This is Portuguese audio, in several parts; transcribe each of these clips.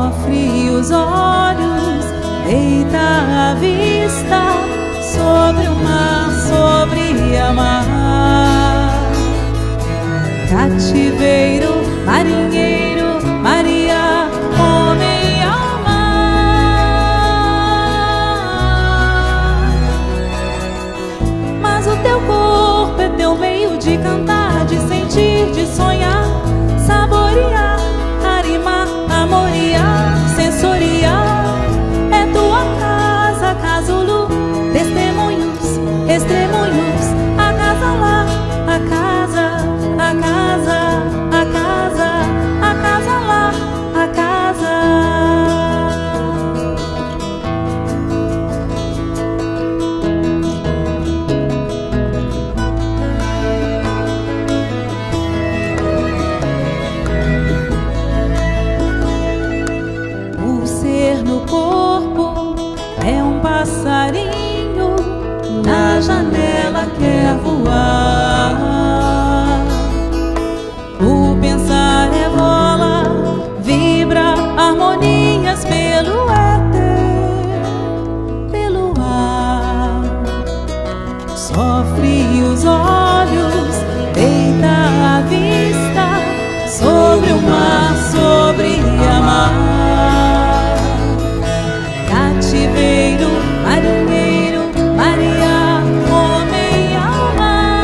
Sofre os olhos, deita a vista sobre o mar, sobre a mar. Cativeiro, marinheiro, Maria, homem ao mar. Mas o teu corpo é teu meio de cantar, de sentir, de sonhar, saborear, arimar, amorear, sensoriar. É tua casa, casulo, testemunhos, estremunhos, a casa lá, a casa, a casa, a casa, a casa lá, a casa. O ser no corpo é um passarinho, na janela quer voar. O pensar é bola, vibra harmonias pelo éter, pelo ar. Sofre os olhos, deita a vista sobre o mar, sobre a mar. Cativeiro, marinheiro, Maria, homem ao mar.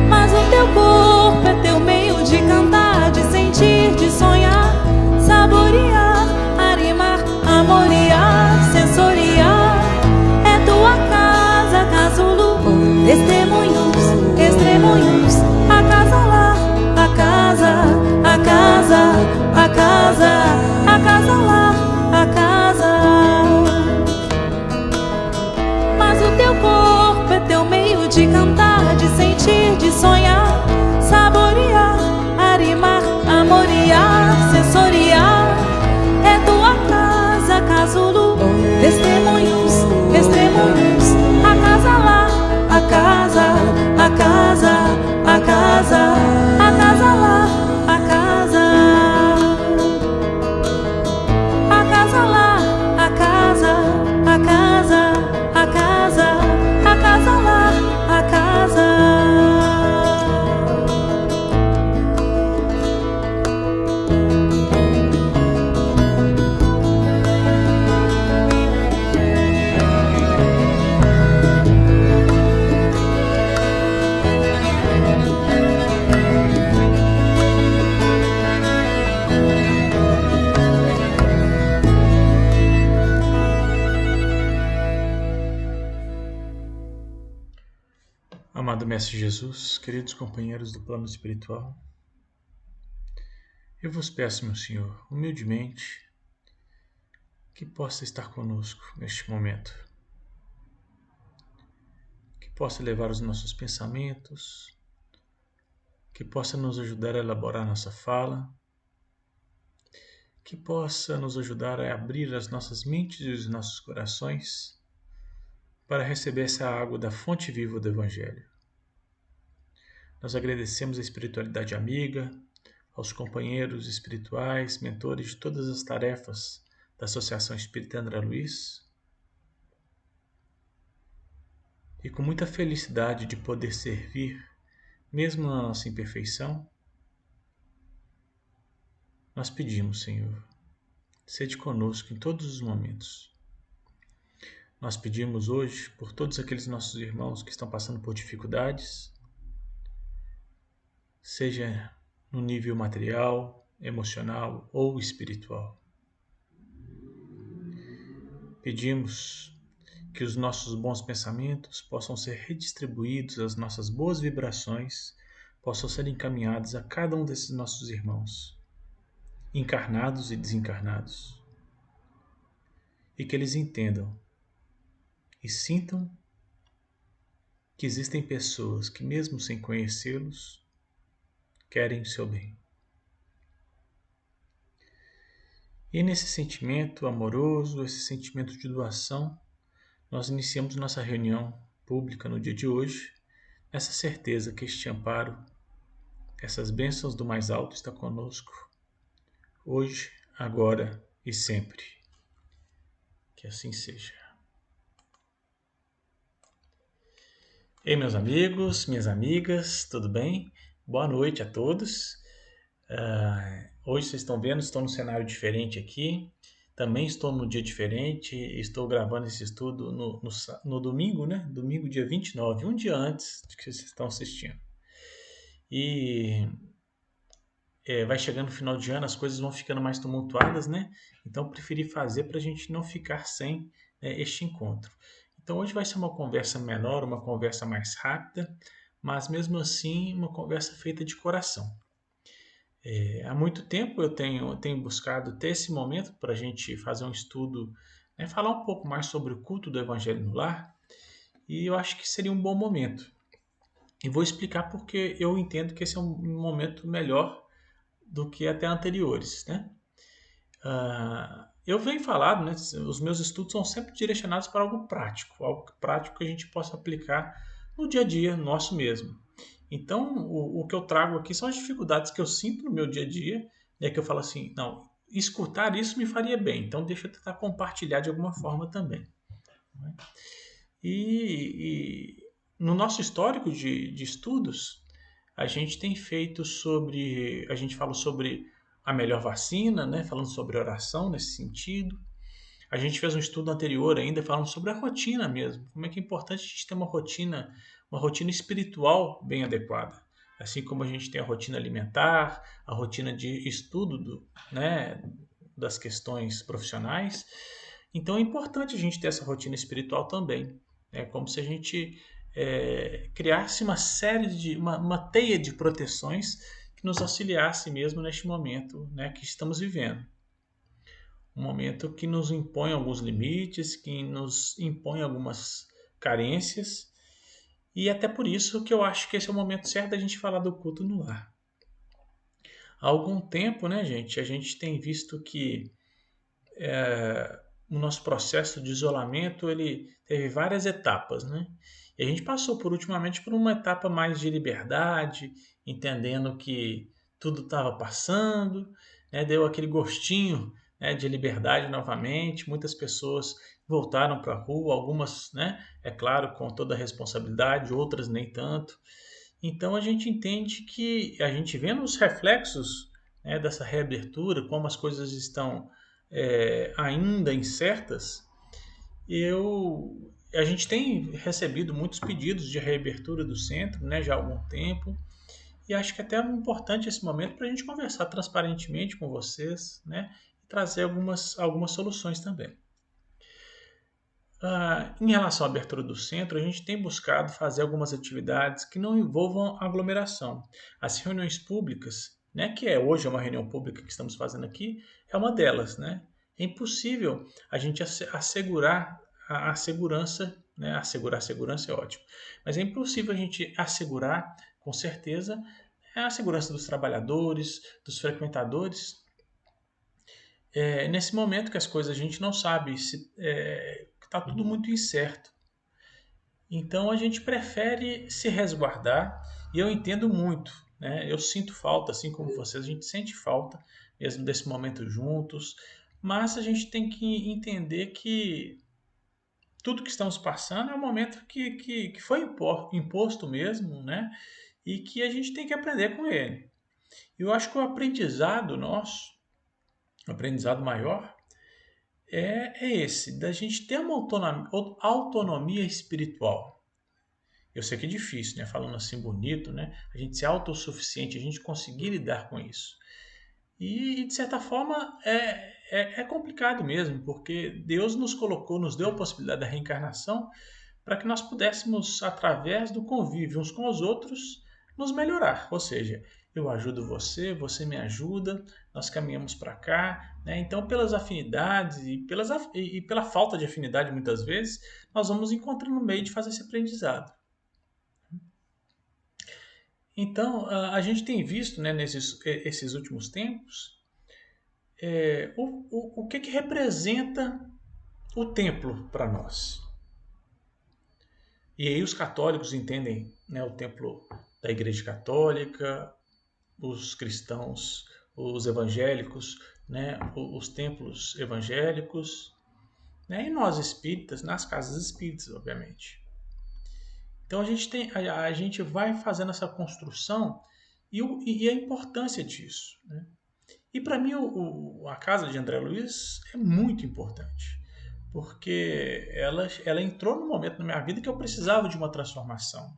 Mas o teu corpo é teu meio de cantar, de sentir, de sonhar, saborear, arimar, amorear, sensoriar. É tua casa, casulo, testemunhos, estremunhos, a casa lá, a casa, a casa, a casa, a casa lá, a casa. Mas o teu corpo é teu meio de cantar, de sentir, de sonhar, saborear, arimar, amorear, sensoriar. É tua casa, casulo, testemunhos, estremunhos, a casa lá, a casa, a casa, a casa, a casa lá, a casa. A casa lá, a casa, a casa, a casa, a casa lá, a casa. Amado Mestre Jesus, queridos companheiros do plano espiritual, eu vos peço, meu Senhor, humildemente, que possa estar conosco neste momento, que possa levar os nossos pensamentos, que possa nos ajudar a elaborar nossa fala, que possa nos ajudar a abrir as nossas mentes e os nossos corações para receber essa água da fonte viva do Evangelho. Nós agradecemos a espiritualidade amiga, aos companheiros espirituais, mentores de todas as tarefas da Associação Espírita André Luiz, e com muita felicidade de poder servir, mesmo na nossa imperfeição, nós pedimos, Senhor, sede conosco em todos os momentos. Nós pedimos hoje por todos aqueles nossos irmãos que estão passando por dificuldades, seja no nível material, emocional ou espiritual. Pedimos que os nossos bons pensamentos possam ser redistribuídos, as nossas boas vibrações possam ser encaminhadas a cada um desses nossos irmãos, encarnados e desencarnados, e que eles entendam e sintam que existem pessoas que, mesmo sem conhecê-los, querem o seu bem. E nesse sentimento amoroso, esse sentimento de doação, nós iniciamos nossa reunião pública no dia de hoje, nessa certeza que este amparo essas bênçãos do mais alto estão conosco, hoje, agora e sempre. Que assim seja. Ei, meus amigos, minhas amigas, tudo bem? Boa noite a todos. Hoje vocês estão vendo, estou num cenário diferente aqui. Também estou num dia diferente. Estou gravando esse estudo no domingo, né? Domingo, dia 29, um dia antes de que vocês estão assistindo. E vai chegando o final de ano, as coisas vão ficando mais tumultuadas, né? Então, preferi fazer para a gente não ficar sem este encontro. Então, hoje vai ser uma conversa menor, uma conversa mais rápida, mas mesmo assim, uma conversa feita de coração. Há muito tempo eu tenho buscado ter esse momento para a gente fazer um estudo, né, falar um pouco mais sobre o culto do Evangelho no Lar, e eu acho que seria um bom momento. E vou explicar porque eu entendo que esse é um momento melhor do que até anteriores, né? Eu venho falado, né? Os meus estudos são sempre direcionados para algo prático que a gente possa aplicar no dia a dia nosso mesmo. Então, o que eu trago aqui são as dificuldades que eu sinto no meu dia a dia, né? Que eu falo assim, não, escutar isso me faria bem, então deixa eu tentar compartilhar de alguma forma também. Né? E no nosso histórico de estudos, a gente tem feito a gente fala sobre a melhor vacina, né? Falando sobre oração nesse sentido. A gente fez um estudo anterior ainda falando sobre a rotina mesmo, como é que é importante a gente ter uma rotina espiritual bem adequada. Assim como a gente tem a rotina alimentar, a rotina de estudo né, das questões profissionais. Então é importante a gente ter essa rotina espiritual também. É como se a gente criasse uma teia de proteções que nos auxiliasse mesmo neste momento, né, que estamos vivendo. Um momento que nos impõe alguns limites, que nos impõe algumas carências, e até por isso que eu acho que esse é o momento certo da gente falar do culto no lar. Há algum tempo, né, gente, a gente tem visto que o nosso processo de isolamento ele teve várias etapas, né? E a gente passou ultimamente por uma etapa mais de liberdade, entendendo que tudo estava passando, né? Deu aquele gostinho, né, de liberdade novamente. Muitas pessoas voltaram para a rua, algumas, né, é claro, com toda a responsabilidade, outras nem tanto. Então a gente entende que a gente vendo os reflexos, né, dessa reabertura, como as coisas estão ainda incertas, a gente tem recebido muitos pedidos de reabertura do centro, né, já há algum tempo, e acho que até é importante esse momento para a gente conversar transparentemente com vocês, né, e trazer algumas soluções também. Em relação à abertura do centro, a gente tem buscado fazer algumas atividades que não envolvam aglomeração. As reuniões públicas, né, que hoje uma reunião pública que estamos fazendo aqui, é uma delas. Né? É impossível a gente assegurar a segurança, né? Assegurar a segurança é ótimo, mas é impossível a gente assegurar, com certeza, a segurança dos trabalhadores, dos frequentadores. Nesse momento que as coisas a gente não sabe se está tudo muito incerto. Então a gente prefere se resguardar e eu entendo muito, né? Eu sinto falta, assim como vocês, a gente sente falta mesmo desse momento juntos, mas a gente tem que entender que tudo que estamos passando é um momento que foi imposto mesmo, né? E que a gente tem que aprender com ele. E eu acho que o aprendizado nosso, o aprendizado maior, é esse, da gente ter uma autonomia espiritual. Eu sei que é difícil, né? Falando assim bonito, né? A gente ser autossuficiente, a gente conseguir lidar com isso. E de certa forma é complicado mesmo, porque Deus nos colocou, nos deu a possibilidade da reencarnação para que nós pudéssemos, através do convívio uns com os outros, nos melhorar. Ou seja, eu ajudo você, você me ajuda, nós caminhamos para cá. Né? Então, pelas afinidades e pela falta de afinidade, muitas vezes, nós vamos encontrando um meio de fazer esse aprendizado. Então, a gente tem visto, né, esses últimos tempos o que representa o templo para nós. E aí os católicos entendem, né, o templo da Igreja Católica, os cristãos, os evangélicos, né, os templos evangélicos, né, e nós espíritas, nas casas espíritas, obviamente. Então a gente vai fazendo essa construção e a importância disso, né? E para mim a casa de André Luiz é muito importante, porque ela entrou num momento na minha vida que eu precisava de uma transformação.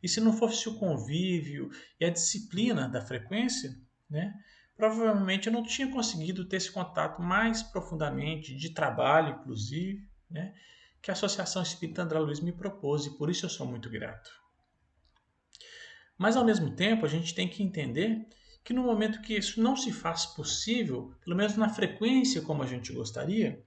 E se não fosse o convívio e a disciplina da frequência, né, provavelmente eu não tinha conseguido ter esse contato mais profundamente, de trabalho inclusive, né, que a Associação Espírita André Luiz me propôs, e por isso eu sou muito grato. Mas ao mesmo tempo, a gente tem que entender que no momento que isso não se faz possível, pelo menos na frequência como a gente gostaria,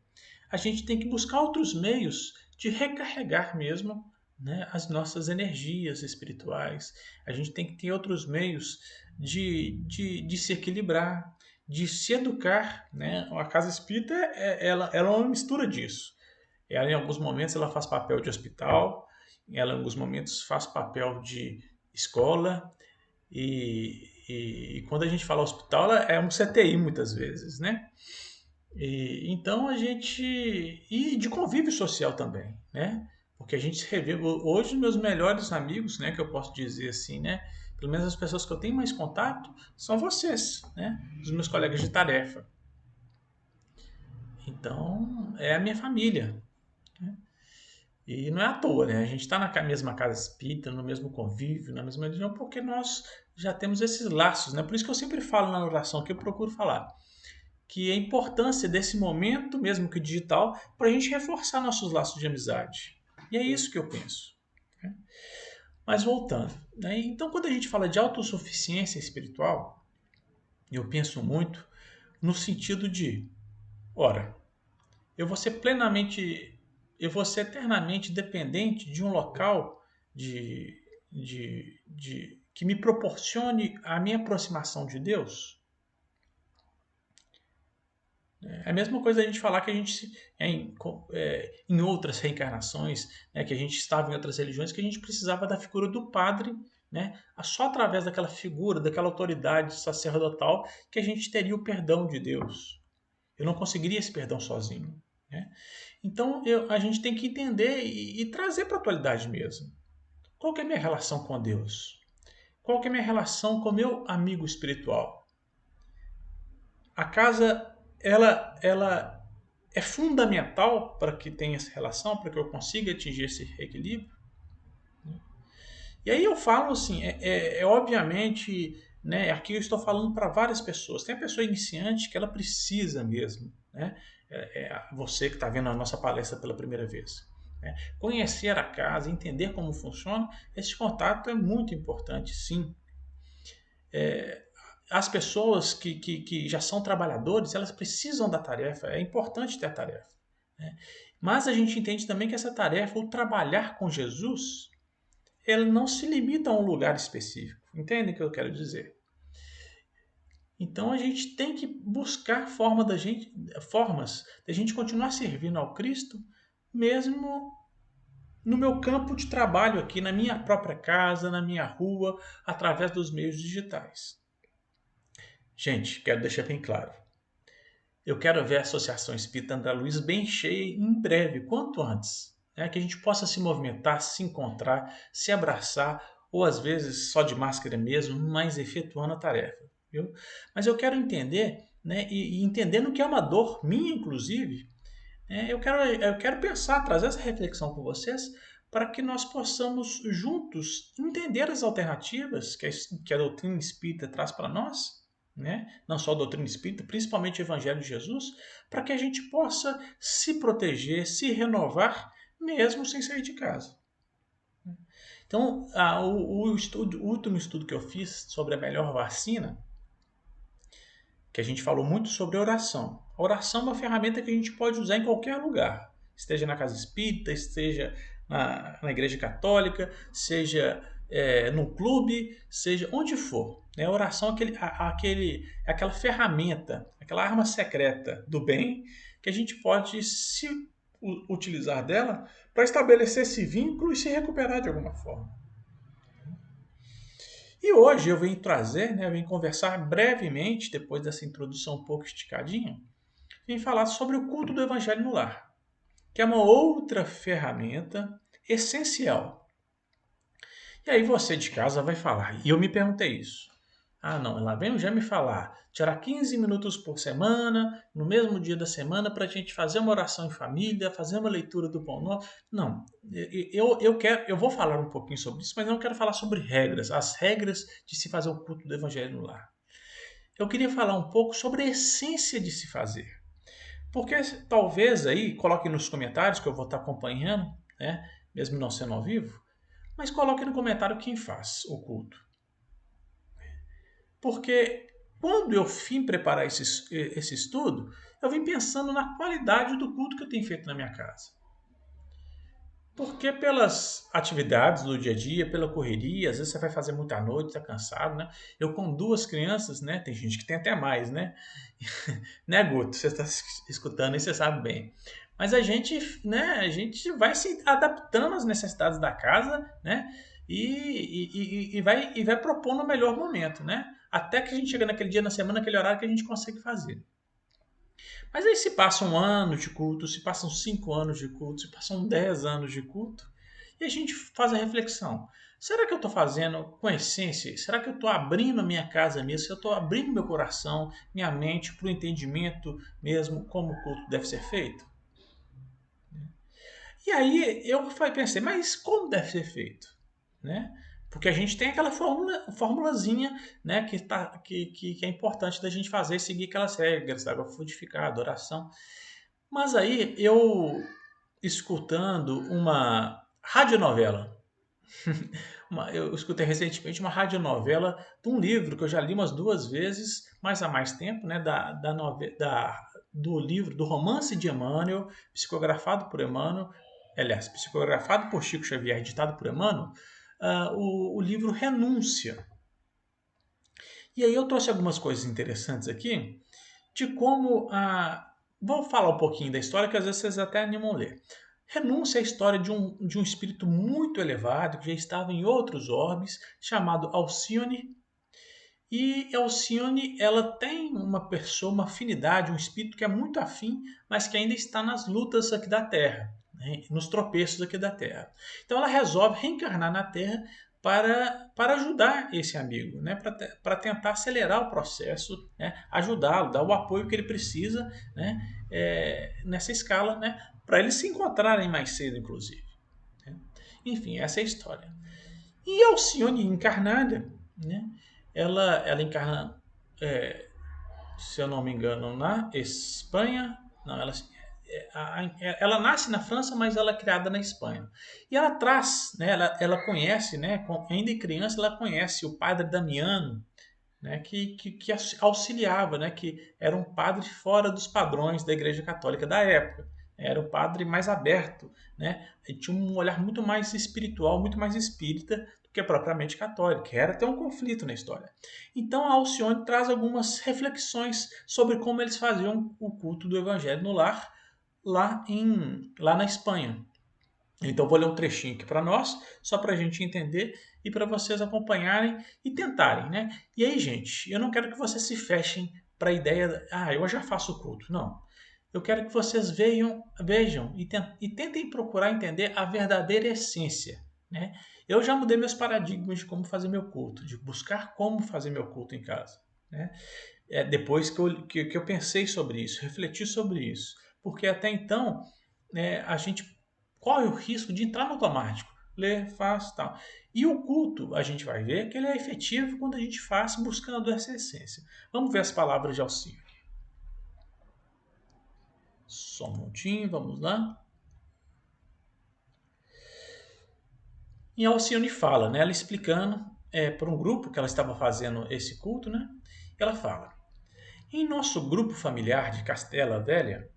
a gente tem que buscar outros meios de recarregar mesmo, né, as nossas energias espirituais. A gente tem que ter outros meios de se equilibrar, de se educar. Né? A casa espírita ela é uma mistura disso. Ela, em alguns momentos, ela faz papel de hospital, ela, em alguns momentos, faz papel de escola, e quando a gente fala hospital, ela é um CTI muitas vezes, né? Então a gente. E de convívio social também, né? Porque a gente se revê. Hoje, meus melhores amigos, né? Que eu posso dizer assim, né? Pelo menos as pessoas que eu tenho mais contato são vocês, né? Os meus colegas de tarefa. Então, é a minha família. Né? E não é à toa, né? A gente está na mesma casa espírita, no mesmo convívio, na mesma religião, porque nós já temos esses laços, né? Por isso que eu sempre falo na oração, que eu procuro falar, que a importância desse momento, mesmo que digital, para a gente reforçar nossos laços de amizade. E é isso que eu penso. Né? Mas voltando, né? Então quando a gente fala de autossuficiência espiritual, eu penso muito no sentido de, ora, eu vou ser eternamente dependente de um local de, que me proporcione a minha aproximação de Deus. É a mesma coisa a gente falar que a gente, em outras reencarnações, né, que a gente estava em outras religiões, que a gente precisava da figura do padre, né, só através daquela figura, daquela autoridade sacerdotal, que a gente teria o perdão de Deus. Eu não conseguiria esse perdão sozinho. Né? Então a gente tem que entender e trazer para a atualidade mesmo. Qual que é a minha relação com Deus? Qual que é a minha relação com o meu amigo espiritual? A casa ela é fundamental para que tenha essa relação, para que eu consiga atingir esse equilíbrio. E aí eu falo assim, obviamente, né, aqui eu estou falando para várias pessoas. Tem a pessoa iniciante que ela precisa mesmo, né? Você que está vendo a nossa palestra pela primeira vez. Né? Conhecer a casa, entender como funciona, esse contato é muito importante, sim. As pessoas que já são trabalhadores, elas precisam da tarefa, é importante ter a tarefa. Né? Mas a gente entende também que essa tarefa, o trabalhar com Jesus, ele não se limita a um lugar específico. Entende o que eu quero dizer? Então a gente tem que buscar formas da gente continuar servindo ao Cristo, mesmo no meu campo de trabalho aqui, na minha própria casa, na minha rua, através dos meios digitais. Gente, quero deixar bem claro. Eu quero ver a Associação Espírita André Luiz bem cheia em breve, quanto antes. Né? Que a gente possa se movimentar, se encontrar, se abraçar, ou às vezes só de máscara mesmo, mas efetuando a tarefa. Viu? Mas eu quero entender, né, e entendendo que é uma dor minha, inclusive, eu quero pensar, trazer essa reflexão com vocês, para que nós possamos juntos entender as alternativas que a doutrina espírita traz para nós, né? Não só a doutrina espírita, principalmente o Evangelho de Jesus, para que a gente possa se proteger, se renovar, mesmo sem sair de casa. Então, o último estudo que eu fiz sobre a melhor vacina, que a gente falou muito sobre oração. A oração é uma ferramenta que a gente pode usar em qualquer lugar, esteja na casa espírita, esteja na igreja católica, seja no clube, seja onde for. Né? A oração é aquela ferramenta, aquela arma secreta do bem que a gente pode se utilizar dela para estabelecer esse vínculo e se recuperar de alguma forma. E hoje eu venho trazer, né, eu venho conversar brevemente, depois dessa introdução um pouco esticadinha, vim falar sobre o culto do Evangelho no lar, que é uma outra ferramenta essencial. E aí você de casa vai falar, e eu me perguntei isso. Ah, não, lá vem o já me falar, tirar 15 minutos por semana, no mesmo dia da semana, para a gente fazer uma oração em família, fazer uma leitura do Pão Nosso. Não, eu vou falar um pouquinho sobre isso, mas não quero falar sobre regras, as regras de se fazer o culto do Evangelho no lar. Eu queria falar um pouco sobre a essência de se fazer. Porque talvez aí, coloque nos comentários, que eu vou estar acompanhando, né, mesmo não sendo ao vivo, mas coloque no comentário quem faz o culto. Porque quando eu vim preparar esse estudo, eu vim pensando na qualidade do culto que eu tenho feito na minha casa. Porque pelas atividades do dia a dia, pela correria, às vezes você vai fazer muita noite, está cansado, né? Eu com 2 crianças, né? Tem gente que tem até mais, né? Né, Guto? Você está escutando e você sabe bem. Mas a gente, né? A gente vai se adaptando às necessidades da casa, né? E vai propondo o melhor momento, né? Até que a gente chega naquele dia na semana, aquele horário que a gente consegue fazer. Mas aí se passa 1 ano de culto, se passam 5 anos de culto, se passam 10 anos de culto, e a gente faz a reflexão. Será que eu estou fazendo com essência? Será que eu estou abrindo a minha casa mesmo? Se eu estou abrindo meu coração, minha mente para o entendimento mesmo como o culto deve ser feito? E aí eu pensei, mas como deve ser feito? Né? Porque a gente tem aquela formulazinha, né, que é importante da gente fazer, seguir aquelas regras, água frutificada, oração. Mas aí eu, escutando uma radionovela, eu escutei recentemente uma radionovela de um livro que eu já li umas 2 vezes, mas há mais tempo, né, do livro, do Romance de Emmanuel, psicografado por Emmanuel, aliás, psicografado por Chico Xavier, editado por Emmanuel, o livro Renúncia. E aí eu trouxe algumas coisas interessantes aqui de como vou falar um pouquinho da história que às vezes vocês até animam a ler. Renúncia é a história de um espírito muito elevado que já estava em outros orbes, chamado Alcione. E Alcione, ela tem uma pessoa, uma afinidade, um espírito que é muito afim, mas que ainda está nas lutas aqui da Terra, né, nos tropeços aqui da Terra. Então ela resolve reencarnar na Terra para ajudar esse amigo, né, para tentar acelerar o processo, né, ajudá-lo, dar o apoio que ele precisa, né, nessa escala, né, para eles se encontrarem mais cedo, inclusive. Né. Enfim, essa é a história. E Alcione encarnada, né, ela encarna, se eu não me engano, na Espanha. Não, ela nasce na França, mas ela é criada na Espanha. E ela traz, né, ela conhece, né, ainda criança, ela conhece o padre Damiano, né, que auxiliava, né, que era um padre fora dos padrões da Igreja Católica da época. Era um padre mais aberto, né, e tinha um olhar muito mais espiritual, muito mais espírita do que propriamente católico. Era até um conflito na história. Então a Alcione traz algumas reflexões sobre como eles faziam o culto do Evangelho no lar lá na Espanha. Então vou ler um trechinho aqui para nós, só para a gente entender e para vocês acompanharem e tentarem, né? E aí, gente, eu não quero que vocês se fechem para a ideia, eu já faço o culto. Não. Eu quero que vocês vejam e tentem procurar entender a verdadeira essência, né? Eu já mudei meus paradigmas de como fazer meu culto, de buscar como fazer meu culto em casa, né? Depois que eu pensei sobre isso, refleti sobre isso, porque até então, né, a gente corre o risco de entrar no automático, ler, faz, tal. E o culto, a gente vai ver que ele é efetivo quando a gente faz buscando essa essência. Vamos ver as palavras de Alcione. Só um minutinho, vamos lá. E a Alcione fala, né, ela explicando para um grupo que ela estava fazendo esse culto, né? Ela fala: em nosso grupo familiar de Castela Velha,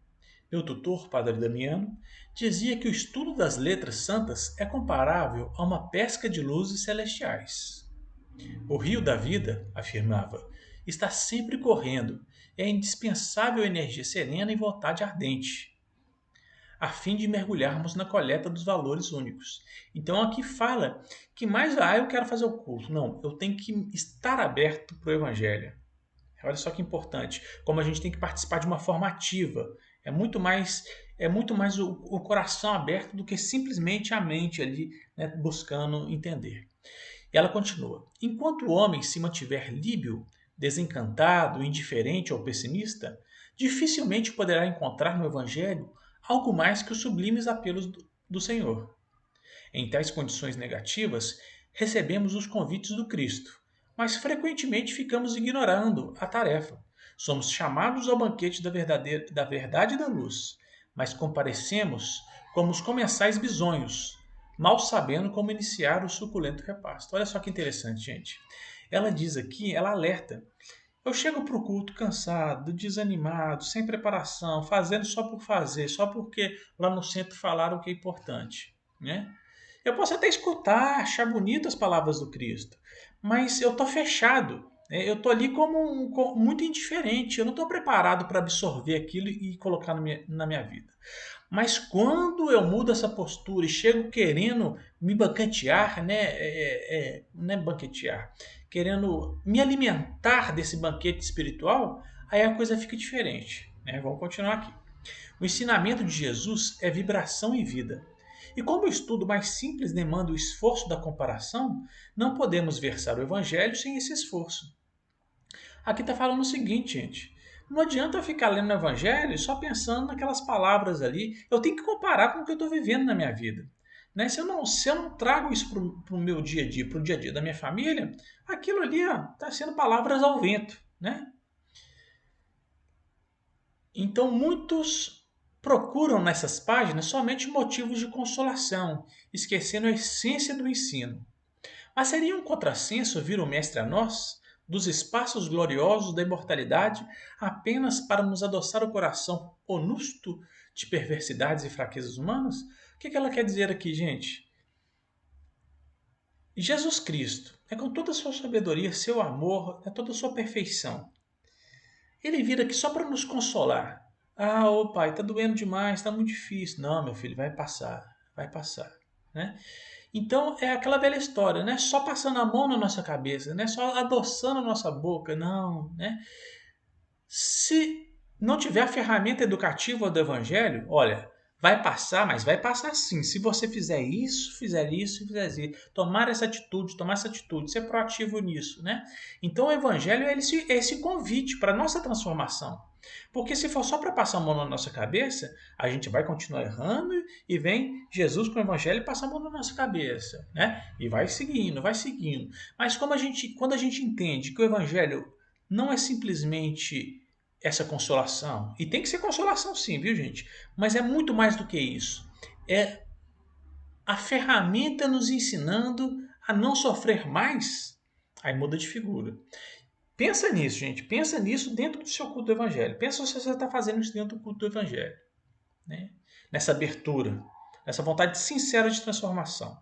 meu tutor, Padre Damiano, dizia que o estudo das letras santas é comparável a uma pesca de luzes celestiais. O rio da vida, afirmava, está sempre correndo, é indispensável energia serena e vontade ardente. a fim de mergulharmos na coleta dos valores únicos. Então aqui fala que eu quero fazer o culto. Não, eu tenho que estar aberto para o Evangelho. Olha só que importante, como a gente tem que participar de uma forma ativa. É muito mais o coração aberto do que simplesmente a mente ali, né, buscando entender. E ela continua: enquanto o homem se mantiver líbio, desencantado, indiferente ou pessimista, dificilmente poderá encontrar no Evangelho algo mais que os sublimes apelos do Senhor. Em tais condições negativas, recebemos os convites do Cristo, mas frequentemente ficamos ignorando a tarefa. Somos chamados ao banquete da verdade e da luz, mas comparecemos como os comensais bisonhos, mal sabendo como iniciar o suculento repasto. Olha só que interessante, gente. Ela diz aqui, ela alerta. Eu chego para o culto cansado, desanimado, sem preparação, fazendo só por fazer, só porque lá no centro falaram o que é importante, né? Eu posso até escutar, achar bonitas as palavras do Cristo, mas eu estou fechado, né? Eu estou ali como muito indiferente, eu não estou preparado para absorver aquilo e colocar na minha vida. Mas quando eu mudo essa postura e chego querendo me banquetear, né? Não é banquetear, querendo me alimentar desse banquete espiritual, aí a coisa fica diferente, né? Vamos continuar aqui. O ensinamento de Jesus é vibração e vida. E como o estudo mais simples demanda o esforço da comparação, não podemos versar o Evangelho sem esse esforço. Aqui está falando o seguinte, gente. Não adianta eu ficar lendo o Evangelho só pensando naquelas palavras ali. Eu tenho que comparar com o que eu estou vivendo na minha vida. Né? Se eu não trago isso para o meu dia a dia, para o dia a dia da minha família, aquilo ali está sendo palavras ao vento. Né? Então, muitos procuram nessas páginas somente motivos de consolação, esquecendo a essência do ensino. Mas seria um contrassenso ouvir o Mestre a nós, dos espaços gloriosos da imortalidade, apenas para nos adoçar o coração honesto de perversidades e fraquezas humanas? O que ela quer dizer aqui, gente? Jesus Cristo, com toda a sua sabedoria, seu amor, toda a sua perfeição, ele vir aqui só para nos consolar. Ah, ô pai, tá doendo demais, tá muito difícil. Não, meu filho, vai passar, né? Então é aquela velha história, né? Só passando a mão na nossa cabeça, né? Só adoçando a nossa boca, não, né? Se não tiver a ferramenta educativa do evangelho, olha, vai passar, mas vai passar sim. Se você fizer isso, fizer isso, tomar essa atitude, ser proativo nisso, né? Então o evangelho é esse convite para a nossa transformação. Porque se for só para passar a mão na nossa cabeça, a gente vai continuar errando e vem Jesus com o evangelho e passa a mão na nossa cabeça, né? E vai seguindo. Mas quando a gente entende que o evangelho não é simplesmente essa consolação, e tem que ser consolação sim, viu gente? Mas é muito mais do que isso. É a ferramenta nos ensinando a não sofrer mais, aí muda de figura. Pensa nisso, gente. Pensa nisso dentro do seu culto do Evangelho. Pensa se você está fazendo isso dentro do culto do Evangelho. Né? Nessa abertura, nessa vontade sincera de transformação.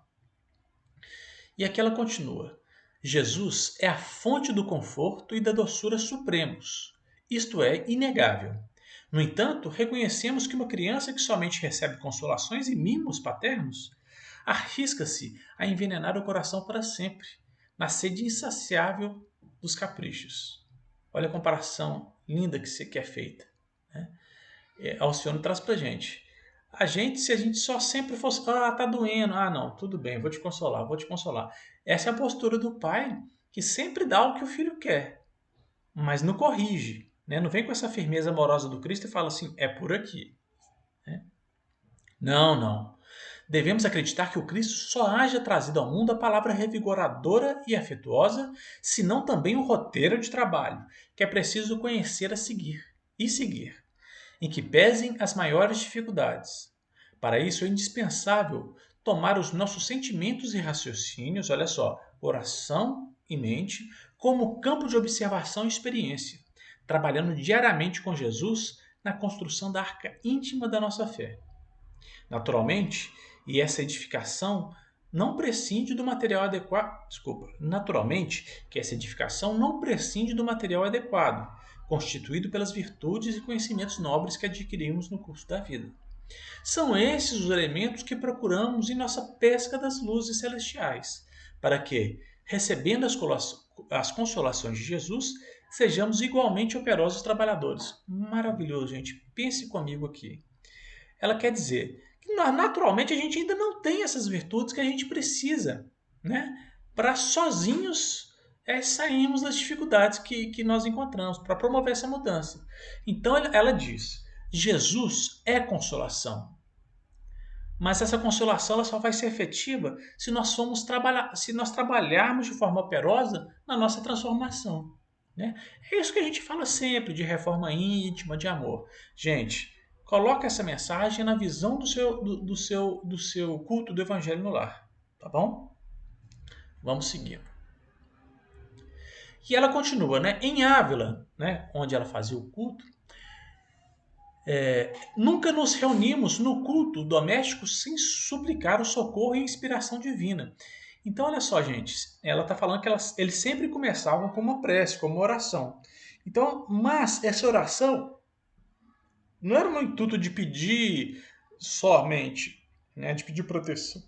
E aqui ela continua. Jesus é a fonte do conforto e da doçura supremos. Isto é inegável. No entanto, reconhecemos que uma criança que somente recebe consolações e mimos paternos arrisca-se a envenenar o coração para sempre, na sede insaciável dos caprichos. Olha a comparação linda que é feita. Né? Alcione traz pra gente. Se a gente só sempre fosse, tá doendo, não, tudo bem, vou te consolar. Essa é a postura do pai que sempre dá o que o filho quer, mas não corrige, né? Não vem com essa firmeza amorosa do Cristo e fala assim, é por aqui. Né? Não. Devemos acreditar que o Cristo só haja trazido ao mundo a palavra revigoradora e afetuosa, senão também o roteiro de trabalho, que é preciso conhecer a seguir, em que pesem as maiores dificuldades. Para isso é indispensável tomar os nossos sentimentos e raciocínios, olha só, coração e mente, como campo de observação e experiência, trabalhando diariamente com Jesus na construção da arca íntima da nossa fé. Naturalmente, e essa edificação não prescinde do material adequado. Naturalmente, que essa edificação não prescinde do material adequado, constituído pelas virtudes e conhecimentos nobres que adquirimos no curso da vida. São esses os elementos que procuramos em nossa pesca das luzes celestiais, para que, recebendo as consolações de Jesus, sejamos igualmente operosos trabalhadores. Maravilhoso, gente. Pense comigo aqui. Ela quer dizer que naturalmente a gente ainda não tem essas virtudes que a gente precisa, né? Para sozinhos sairmos das dificuldades que nós encontramos, para promover essa mudança. Então ela diz: Jesus é consolação. Mas essa consolação ela só vai ser efetiva se nós trabalharmos de forma operosa na nossa transformação. Né? É isso que a gente fala sempre de reforma íntima, de amor. Gente, coloque essa mensagem na visão do seu culto do Evangelho no lar. Tá bom? Vamos seguindo. E ela continua, né? Em Ávila, né, onde ela fazia o culto, nunca nos reunimos no culto doméstico sem suplicar o socorro e a inspiração divina. Então, olha só, gente, ela está falando que eles sempre começavam com uma prece, com uma oração. Então, mas essa oração não era no intuito de pedir somente, né, de pedir proteção.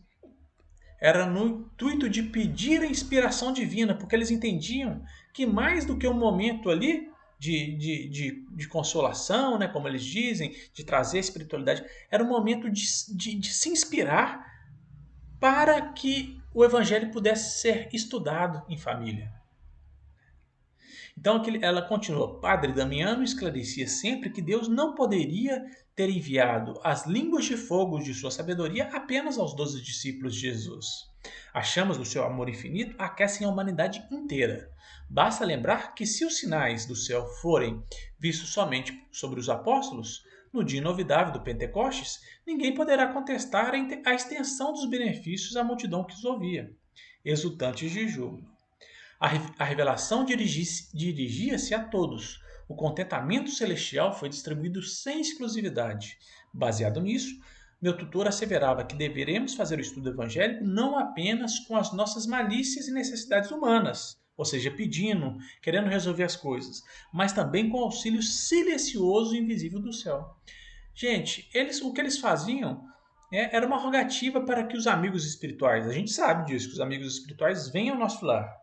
Era no intuito de pedir a inspiração divina, porque eles entendiam que mais do que um momento ali de consolação, né, como eles dizem, de trazer espiritualidade, era um momento de se inspirar para que o evangelho pudesse ser estudado em família. Então ela continua: Padre Damiano esclarecia sempre que Deus não poderia ter enviado as línguas de fogo de sua sabedoria apenas aos 12 discípulos de Jesus. As chamas do seu amor infinito aquecem a humanidade inteira. Basta lembrar que se os sinais do céu forem vistos somente sobre os apóstolos, no dia inovidável do Pentecostes, ninguém poderá contestar a extensão dos benefícios à multidão que os ouvia, exultantes de júbilo. A revelação dirigia-se a todos. O contentamento celestial foi distribuído sem exclusividade. Baseado nisso, meu tutor asseverava que deveremos fazer o estudo evangélico não apenas com as nossas malícias e necessidades humanas, ou seja, pedindo, querendo resolver as coisas, mas também com o auxílio silencioso e invisível do céu. Gente, o que eles faziam era uma rogativa para que os amigos espirituais, a gente sabe disso, que os amigos espirituais venham ao nosso lar.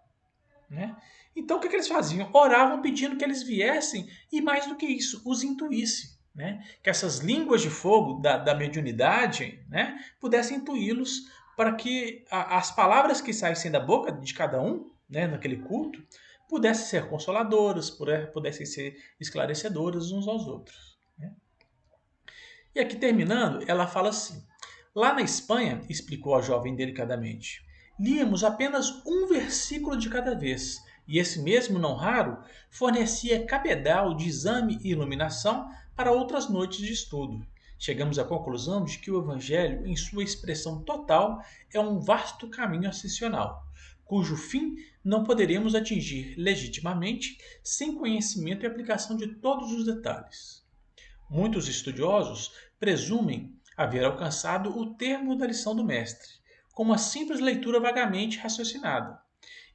Né? Então o que eles faziam? Oravam pedindo que eles viessem e, mais do que isso, os intuísse. Né? Que essas línguas de fogo da mediunidade, né, pudessem intuí-los para que as palavras que saíssem da boca de cada um, né, naquele culto, pudessem ser consoladoras, pudessem ser esclarecedoras uns aos outros. Né? E aqui terminando, ela fala assim: lá na Espanha, explicou a jovem delicadamente, líamos apenas um versículo de cada vez, e esse mesmo, não raro, fornecia cabedal de exame e iluminação para outras noites de estudo. Chegamos à conclusão de que o Evangelho, em sua expressão total, é um vasto caminho ascensional, cujo fim não poderemos atingir legitimamente sem conhecimento e aplicação de todos os detalhes. Muitos estudiosos presumem haver alcançado o termo da lição do mestre, com uma simples leitura vagamente raciocinada.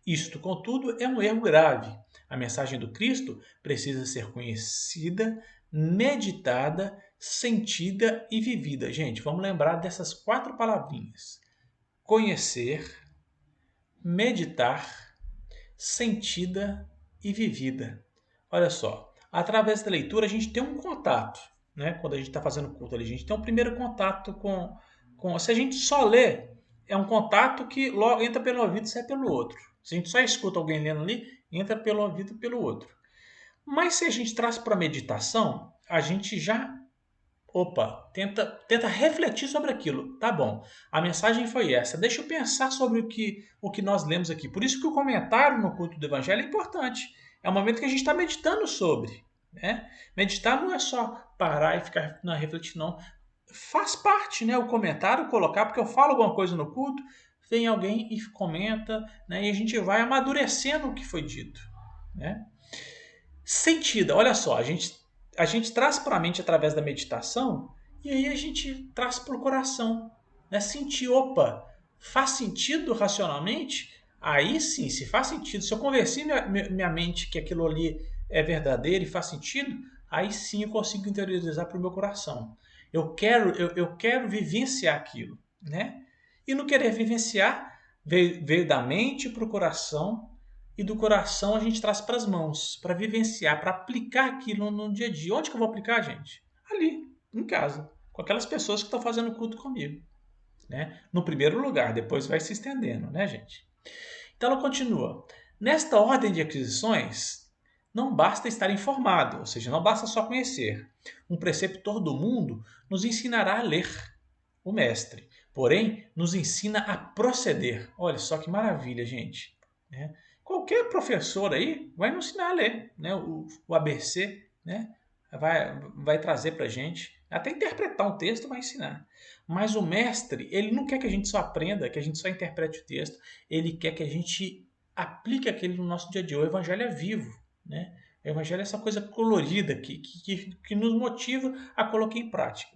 Isto, contudo, é um erro grave. A mensagem do Cristo precisa ser conhecida, meditada, sentida e vivida. Gente, vamos lembrar dessas 4 palavrinhas: conhecer, meditar, sentida e vivida. Olha só, através da leitura a gente tem um contato, né? Quando a gente está fazendo culto ali, a gente tem um primeiro contato com... Se a gente só lê, é um contato que logo entra pelo ouvido e sai pelo outro. Se a gente só escuta alguém lendo ali, entra pelo ouvido e pelo outro. Mas se a gente traz para a meditação, a gente já tenta refletir sobre aquilo. Tá bom, a mensagem foi essa. Deixa eu pensar sobre o que nós lemos aqui. Por isso que o comentário no culto do Evangelho é importante. É um momento que a gente está meditando sobre. Né? Meditar não é só parar e ficar refletindo, não. Faz parte, né, o comentário, colocar, porque eu falo alguma coisa no culto, vem alguém e comenta, né, e a gente vai amadurecendo o que foi dito. Né? Sentida, olha só, a gente traz para a mente através da meditação, e aí a gente traz para o coração. Né? Sentir, faz sentido racionalmente? Aí sim, se faz sentido, se eu convenci minha mente que aquilo ali é verdadeiro e faz sentido, aí sim eu consigo interiorizar para o meu coração. Eu quero vivenciar aquilo, né? E no querer vivenciar, veio da mente para o coração, e do coração a gente traz para as mãos, para vivenciar, para aplicar aquilo no dia a dia. Onde que eu vou aplicar, gente? Ali, em casa, com aquelas pessoas que estão fazendo culto comigo, né? No primeiro lugar, depois vai se estendendo, né, gente? Então ela continua. Nesta ordem de aquisições, não basta estar informado, ou seja, não basta só conhecer. Um preceptor do mundo nos ensinará a ler, o mestre, porém nos ensina a proceder. Olha só que maravilha, gente, né? Qualquer professor aí vai nos ensinar a ler, né? O ABC, né? Vai trazer para a gente, até interpretar um texto vai ensinar. Mas o mestre, ele não quer que a gente só aprenda, que a gente só interprete o texto, ele quer que a gente aplique aquele no nosso dia a dia. O evangelho é vivo, né? O evangelho é essa coisa colorida que nos motiva a colocar em prática,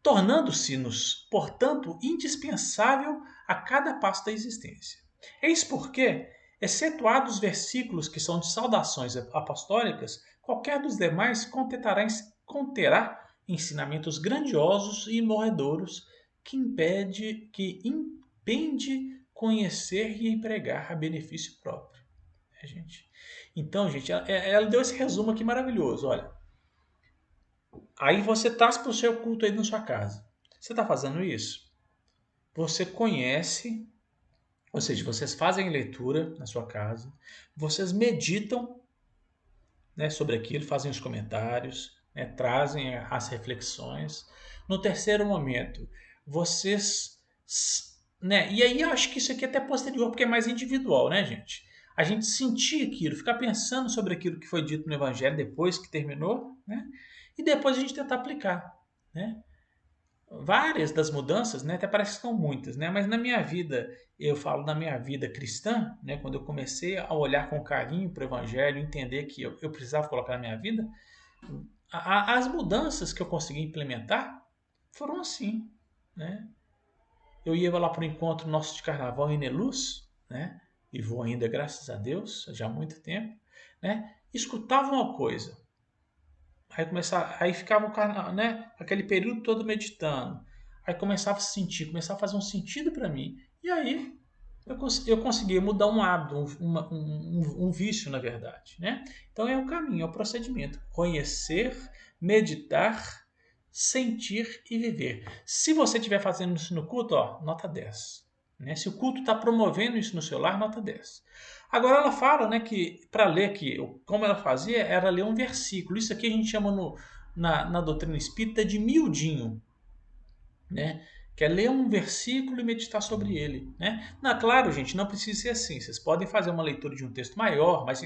tornando-se-nos, portanto, indispensável a cada passo da existência. Eis porque, excetuados os versículos que são de saudações apostólicas, qualquer dos demais conterá ensinamentos grandiosos e morredouros que impende conhecer e empregar a benefício próprio. Gente? Então, gente, ela deu esse resumo aqui maravilhoso. Olha, aí você traz para o seu culto aí na sua casa. Você está fazendo isso? Você conhece, ou seja, vocês fazem leitura na sua casa, vocês meditam, né, sobre aquilo, fazem os comentários, né, trazem as reflexões. No terceiro momento, vocês, né, e aí eu acho que isso aqui é até posterior, porque é mais individual, né, gente? A gente sentir aquilo, ficar pensando sobre aquilo que foi dito no Evangelho depois que terminou, né? E depois a gente tentar aplicar, né? Várias das mudanças, né, até parece que são muitas, né, mas na minha vida, eu falo na minha vida cristã, né, quando eu comecei a olhar com carinho para o Evangelho, entender que eu precisava colocar na minha vida, as mudanças que eu consegui implementar foram assim, né. Eu ia lá para o encontro nosso de carnaval em Neluz, né, e vou ainda, graças a Deus, já há muito tempo, né, escutava uma coisa, aí ficava o carnaval, né, aquele período todo meditando. Aí começava a sentir, começava a fazer um sentido para mim. E aí eu conseguia mudar um hábito, um vício, na verdade, né? Então é o caminho, é o procedimento. Conhecer, meditar, sentir e viver. Se você estiver fazendo isso no culto, ó, nota 10. Né? Se o culto está promovendo isso no seu lar, nota 10. Agora ela fala, né, que para ler, que como ela fazia, era ler um versículo. Isso aqui a gente chama na doutrina espírita de miudinho, né? Que é ler um versículo e meditar sobre ele, né? Claro, gente, não precisa ser assim. Vocês podem fazer uma leitura de um texto maior, mas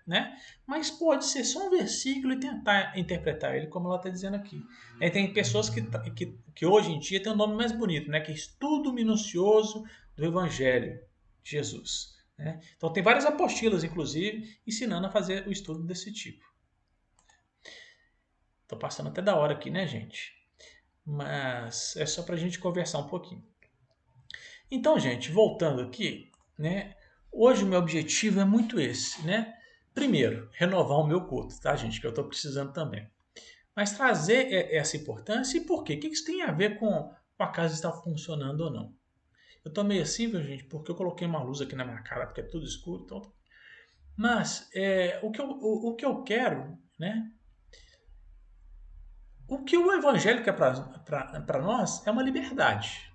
né? Mas pode ser só um versículo e tentar interpretar ele como ela está dizendo aqui. Tem pessoas que hoje em dia tem um nome mais bonito, né? Que é estudo minucioso do Evangelho de Jesus. Né? Então tem várias apostilas, inclusive, ensinando a fazer o estudo desse tipo. Estou passando até da hora aqui, né, gente? Mas é só para a gente conversar um pouquinho. Então, gente, voltando aqui, né? Hoje o meu objetivo é muito esse, né? Primeiro, renovar o meu culto, tá, gente? Que eu estou precisando também. Mas trazer essa importância e por quê? O que isso tem a ver com a casa estar funcionando ou não? Eu tô meio assim, viu, gente? Porque eu coloquei uma luz aqui na minha cara, porque é tudo escuro. Então... Mas o que eu quero, né? O que o Evangelho quer para nós é uma liberdade.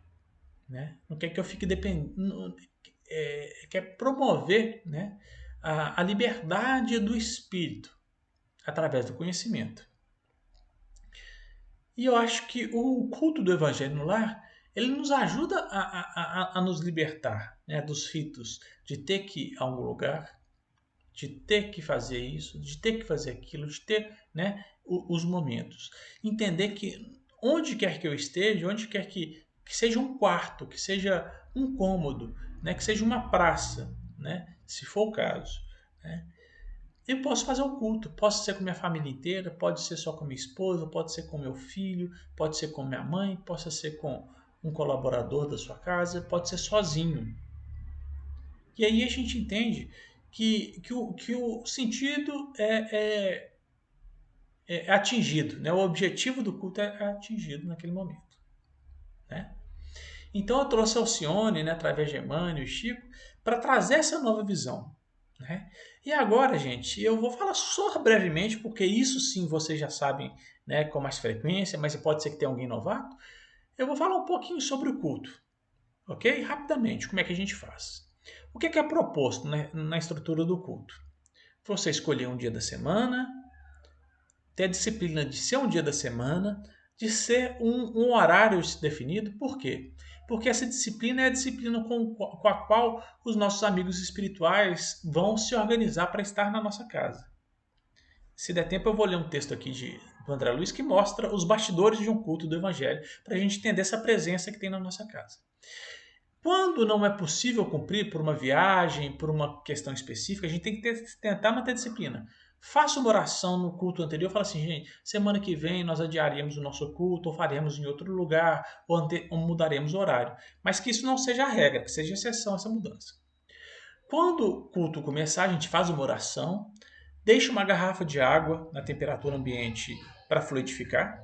Né? Não quer que eu fique dependendo. Quer promover, né, a liberdade do espírito através do conhecimento. E eu acho que o culto do Evangelho no lar, ele nos ajuda a nos libertar, né, dos ritos de ter que ir a algum lugar, de ter que fazer isso, de ter que fazer aquilo, de ter, né, os momentos. Entender que onde quer que eu esteja, onde quer que seja um quarto, que seja um cômodo, né, que seja uma praça, né, se for o caso, né, eu posso fazer o culto. Posso ser com minha família inteira, pode ser só com minha esposa, pode ser com meu filho, pode ser com minha mãe, pode ser com um colaborador da sua casa, pode ser sozinho. E aí a gente entende que o sentido é é atingido, né? O objetivo do culto é atingido naquele momento, né? Então eu trouxe Alcione, né, através de Emmanuel e Chico, para trazer essa nova visão, né? E agora, gente, eu vou falar só brevemente, porque isso sim vocês já sabem, né, com mais frequência, mas pode ser que tenha alguém novato. Eu vou falar um pouquinho sobre o culto, ok? Rapidamente, como é que a gente faz. O que é proposto, né, na estrutura do culto? Você escolher um dia da semana, ter a disciplina de ser um dia da semana, de ser um horário definido. Por quê? Porque essa disciplina é a disciplina com a qual os nossos amigos espirituais vão se organizar para estar na nossa casa. Se der tempo, eu vou ler um texto aqui do André Luiz que mostra os bastidores de um culto do Evangelho, para a gente entender essa presença que tem na nossa casa. Quando não é possível cumprir por uma viagem, por uma questão específica, a gente tem que tentar manter a disciplina. Faça uma oração no culto anterior, fala assim, gente, semana que vem nós adiaremos o nosso culto, ou faremos em outro lugar, ou mudaremos o horário. Mas que isso não seja a regra, que seja exceção essa mudança. Quando o culto começar, a gente faz uma oração, deixa uma garrafa de água na temperatura ambiente para fluidificar.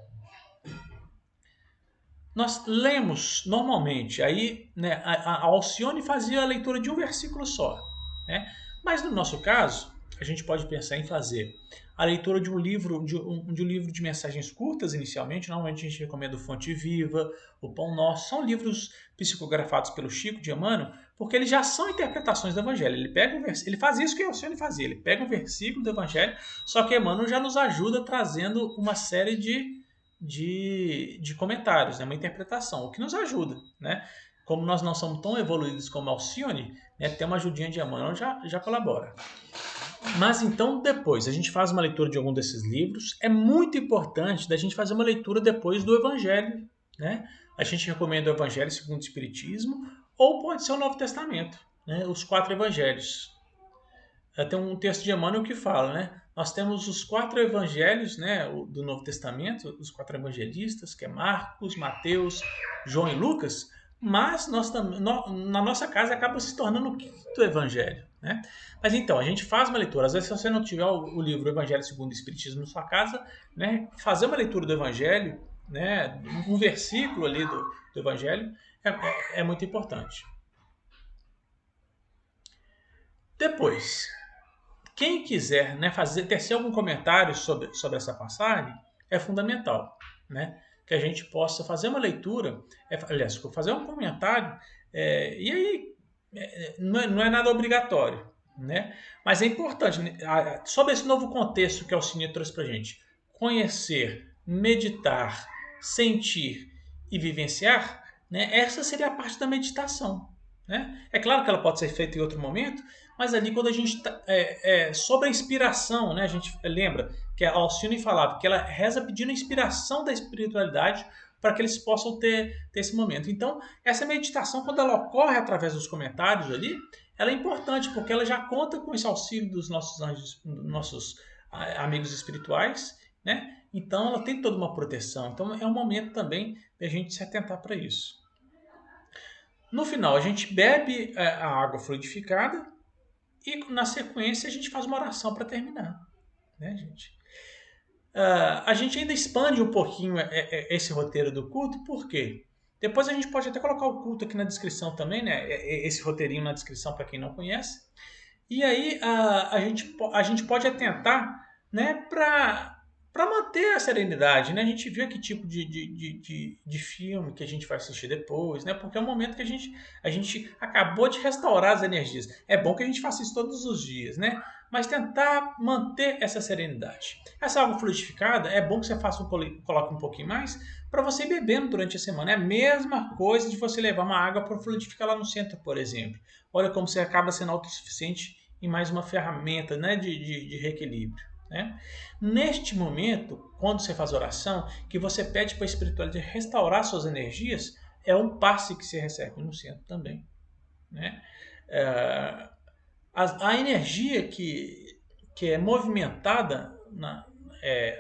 Nós lemos normalmente, aí, né, a Alcione fazia a leitura de um versículo só, né? Mas no nosso caso, a gente pode pensar em fazer a leitura de um livro de mensagens curtas inicialmente. Normalmente a gente recomenda o Fonte Viva, o Pão Nosso, são livros psicografados pelo Chico de Emmanuel, porque eles já são interpretações do Evangelho. Ele faz isso que a Alcione fazia, ele pega um versículo do Evangelho, só que Emmanuel já nos ajuda trazendo uma série de comentários, né? Uma interpretação, o que nos ajuda, né? Como nós não somos tão evoluídos como Alcione, né? Ter uma ajudinha de Emmanuel já colabora. Mas então depois a gente faz uma leitura de algum desses livros. É muito importante da gente fazer uma leitura depois do Evangelho, né? A gente recomenda o Evangelho segundo o Espiritismo, ou pode ser o Novo Testamento, né? Os 4 Evangelhos. Tem um texto de Emmanuel que fala, né? Nós temos os 4 evangelhos, né, do Novo Testamento, os 4 evangelistas, que é Marcos, Mateus, João e Lucas, mas na nossa casa acaba se tornando o 5º evangelho, né? Mas então, a gente faz uma leitura. Às vezes, se você não tiver o livro Evangelho segundo o Espiritismo na sua casa, né, fazer uma leitura do Evangelho, né, um versículo ali do Evangelho é muito importante. Depois, quem quiser, né, tecer algum comentário sobre essa passagem, é fundamental, né, que a gente possa fazer uma leitura, aliás, fazer um comentário, e aí não é nada obrigatório, né, mas é importante, né, sobre esse novo contexto que a Alcione trouxe para a gente, conhecer, meditar, sentir e vivenciar, né, essa seria a parte da meditação, né? É claro que ela pode ser feita em outro momento, mas ali quando a gente sobre a inspiração, né? A gente lembra que a Alcione falava que ela reza pedindo a inspiração da espiritualidade para que eles possam ter esse momento. Então, essa meditação, quando ela ocorre através dos comentários ali, ela é importante porque ela já conta com esse auxílio dos nossos anjos, dos nossos amigos espirituais, né? Então, ela tem toda uma proteção. Então, é um momento também de a gente se atentar para isso. No final, a gente bebe a água fluidificada e, na sequência, a gente faz uma oração para terminar, né, gente? A gente ainda expande um pouquinho esse roteiro do culto, por quê? Depois a gente pode até colocar o culto aqui na descrição também, né? Esse roteirinho na descrição para quem não conhece. E aí a gente pode atentar, né, para manter a serenidade, né? A gente viu que tipo de filme que a gente vai assistir depois, né? Porque é um momento que a gente acabou de restaurar as energias. É bom que a gente faça isso todos os dias, né? Mas tentar manter essa serenidade. Essa água fluidificada, é bom que você coloque um pouquinho mais para você ir bebendo durante a semana. É a mesma coisa de você levar uma água para fluidificar lá no centro, por exemplo. Olha como você acaba sendo autossuficiente em mais uma ferramenta, né, de reequilíbrio, né? Neste momento, quando você faz oração, que você pede para a espiritualidade restaurar suas energias, é um passe que você recebe no centro também, né? A energia que é movimentada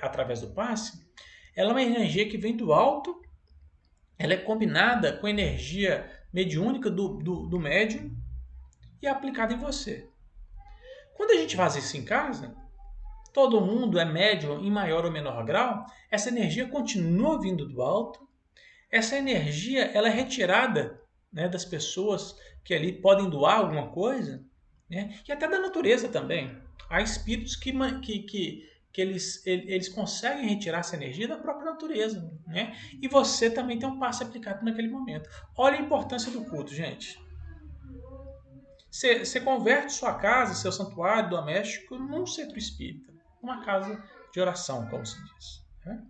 através do passe, ela é uma energia que vem do alto, ela é combinada com a energia mediúnica do médium e é aplicada em você. Quando a gente faz isso em casa, todo mundo é médium em maior ou menor grau, essa energia continua vindo do alto, essa energia ela é retirada, né, das pessoas que ali podem doar alguma coisa, né, e até da natureza também. Há espíritos que eles conseguem retirar essa energia da própria natureza, né? E você também tem um passe aplicado naquele momento. Olha a importância do culto, gente. Você converte sua casa, seu santuário doméstico, num centro espírita, uma casa de oração, como se diz, né?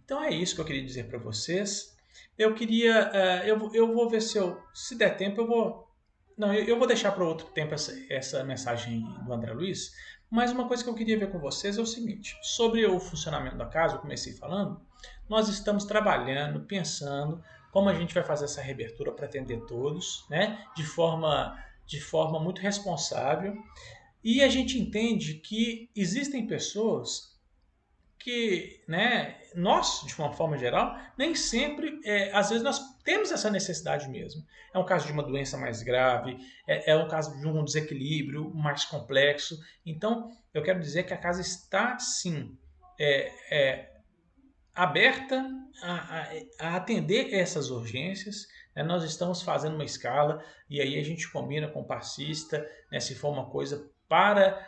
Então é isso que eu queria dizer para vocês. Eu queria, eu vou ver se der tempo, eu vou, não, eu vou deixar para outro tempo essa mensagem do André Luiz. Mas uma coisa que eu queria ver com vocês é o seguinte: sobre o funcionamento da casa, eu comecei falando, nós estamos trabalhando, pensando como a gente vai fazer essa reabertura para atender todos, né, de forma muito responsável. E a gente entende que existem pessoas que, né, nós, de uma forma geral, nem sempre, às vezes nós temos essa necessidade mesmo. É um caso de uma doença mais grave, é um caso de um desequilíbrio mais complexo. Então, eu quero dizer que a casa está, sim, aberta a atender essas urgências, né? Nós estamos fazendo uma escala e aí a gente combina com o passista, né, se for uma coisa para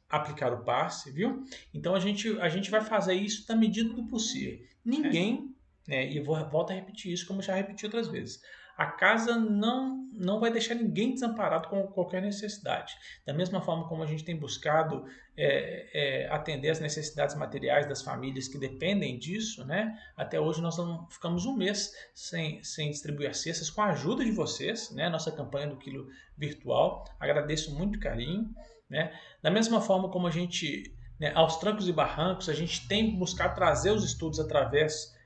aplicar o passe, viu? Então a gente vai fazer isso na medida do possível. Ninguém, né, e eu volto a repetir isso como eu já repeti outras vezes, a casa não vai deixar ninguém desamparado com qualquer necessidade. Da mesma forma como a gente tem buscado atender as necessidades materiais das famílias que dependem disso, né? Até hoje nós não ficamos um mês sem distribuir as cestas com a ajuda de vocês, né? Nossa campanha do Quilo Virtual. Agradeço muito o carinho, né? Da mesma forma como a gente, né, aos trancos e barrancos, a gente tem buscado trazer os estudos através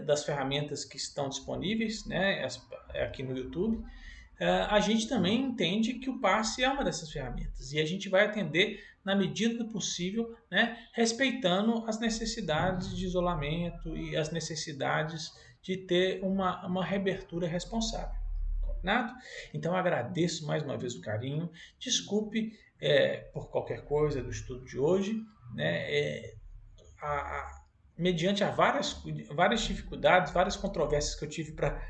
das ferramentas que estão disponíveis, né, aqui no YouTube. A gente também entende que o passe é uma dessas ferramentas e a gente vai atender na medida do possível, né, respeitando as necessidades de isolamento e as necessidades de ter uma reabertura responsável. Combinado? Então agradeço mais uma vez o carinho, desculpe por qualquer coisa do estudo de hoje, né, mediante a várias dificuldades, várias controvérsias que eu tive para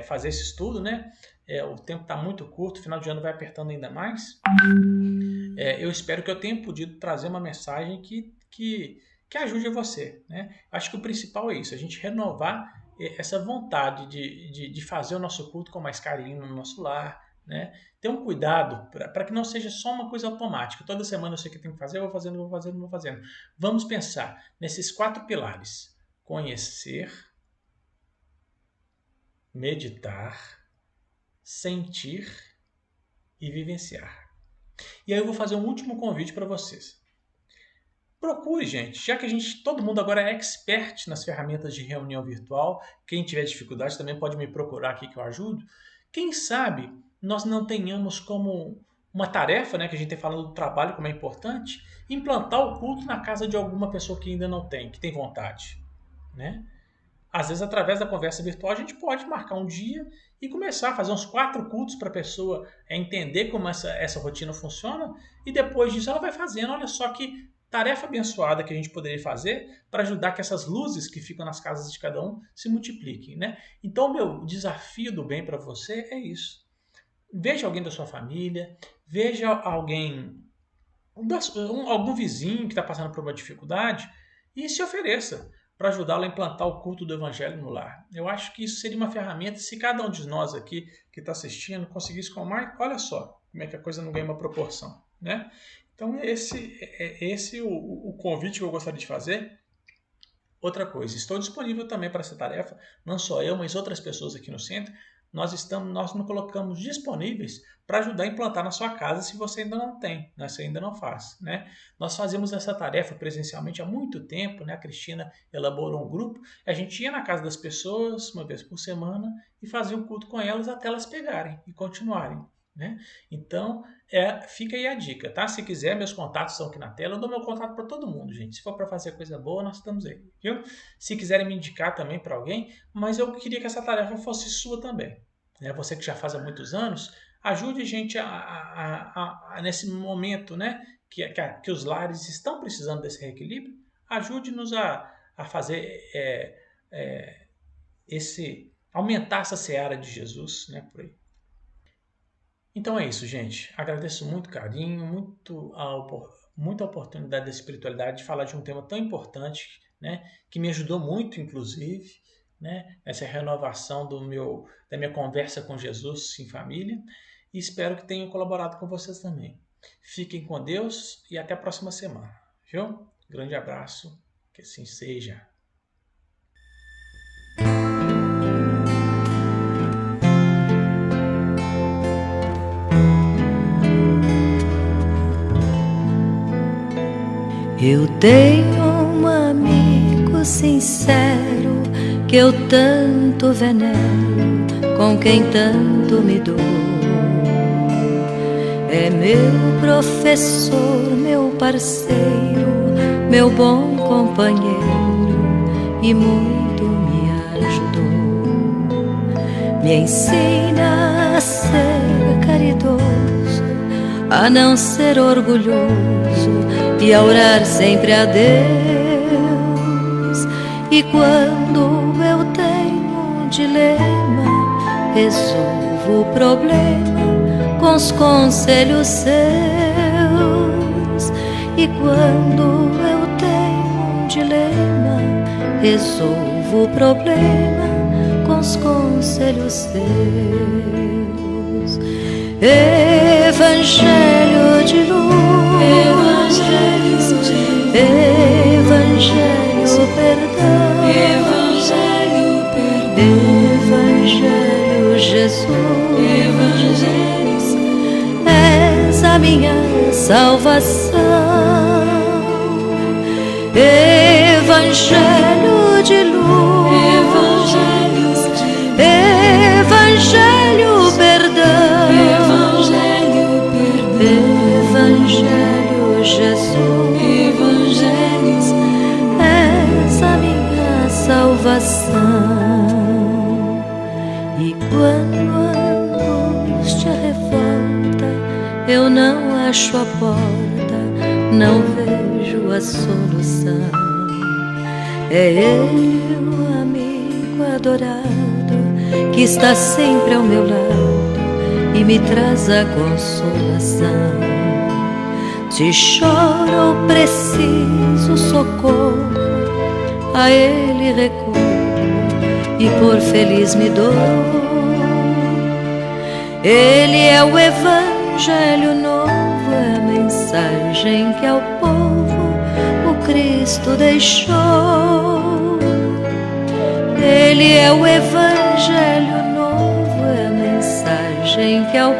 fazer esse estudo, né? O tempo está muito curto, final de ano vai apertando ainda mais. Eu espero que eu tenha podido trazer uma mensagem que ajude você, né? Acho que o principal é isso, a gente renovar essa vontade de fazer o nosso culto com mais carinho no nosso lar, né? Ter um cuidado para que não seja só uma coisa automática. Toda semana eu sei que tem que fazer, eu vou fazendo. Vamos pensar nesses 4 pilares: conhecer, meditar, sentir e vivenciar. E aí eu vou fazer um último convite para vocês. Procure, gente, já que todo mundo agora é expert nas ferramentas de reunião virtual. Quem tiver dificuldade também pode me procurar aqui que eu ajudo. Quem sabe nós não tenhamos como uma tarefa, né, que a gente tem falado do trabalho, como é importante, implantar o culto na casa de alguma pessoa que ainda não tem, que tem vontade, né? Às vezes, através da conversa virtual, a gente pode marcar um dia e começar a fazer uns 4 cultos para a pessoa entender como essa rotina funciona, e depois disso ela vai fazendo. Olha só que tarefa abençoada que a gente poderia fazer para ajudar que essas luzes que ficam nas casas de cada um se multipliquem, né? Então, o meu desafio do bem para você é isso. Veja alguém da sua família, veja alguém, algum vizinho que está passando por uma dificuldade e se ofereça para ajudá-lo a implantar o culto do Evangelho no lar. Eu acho que isso seria uma ferramenta, se cada um de nós aqui que está assistindo conseguisse com mais, olha só como é que a coisa não ganha uma proporção, né? Então esse é o convite que eu gostaria de fazer. Outra coisa, estou disponível também para essa tarefa, não só eu, mas outras pessoas aqui no centro. Nós nos colocamos disponíveis para ajudar a implantar na sua casa se você ainda não tem, né? Se ainda não faz, né? Nós fazemos essa tarefa presencialmente há muito tempo, né? A Cristina elaborou um grupo, a gente ia na casa das pessoas uma vez por semana e fazia um culto com elas até elas pegarem e continuarem, né? Então, fica aí a dica, tá? Se quiser, meus contatos estão aqui na tela. Eu dou meu contato para todo mundo, gente. Se for para fazer coisa boa, nós estamos aí, viu? Se quiserem me indicar também para alguém, mas eu queria que essa tarefa fosse sua também, né? Você que já faz há muitos anos, ajude a gente nesse momento, né, que os lares estão precisando desse reequilíbrio, ajude-nos a fazer aumentar essa seara de Jesus, né, por aí. Então é isso, gente. Agradeço muito o carinho, muita oportunidade da espiritualidade de falar de um tema tão importante, né, que me ajudou muito, inclusive, né, essa renovação da minha conversa com Jesus em família, e espero que tenha colaborado com vocês também. Fiquem com Deus e até a próxima semana, viu? Grande abraço, que assim seja. Eu tenho um amigo sincero que eu tanto venero, com quem tanto me dou. É meu professor, meu parceiro, meu bom companheiro e muito me ajudou. Me ensina a ser caridoso, a não ser orgulhoso e a orar sempre a Deus. E quando eu tenho um dilema, resolvo o problema com os conselhos seus. E quando eu tenho um dilema, resolvo o problema com os conselhos seus. Evangelho de luz, Evangelho perdão, Evangelho Jesus, és a minha salvação. Evangelho de luz, Evangelho perdão, Evangelho Jesus, és a minha salvação. E quando a angústia revolta, eu não acho a porta, não vejo a solução. É Ele, o amigo adorado, que está sempre ao meu lado e me traz a consolação. Se choro ou preciso socorro, a Ele recorro e por feliz me dou. Ele é o Evangelho novo, é a mensagem que ao povo o Cristo deixou. Ele é o Evangelho novo, é a mensagem que ao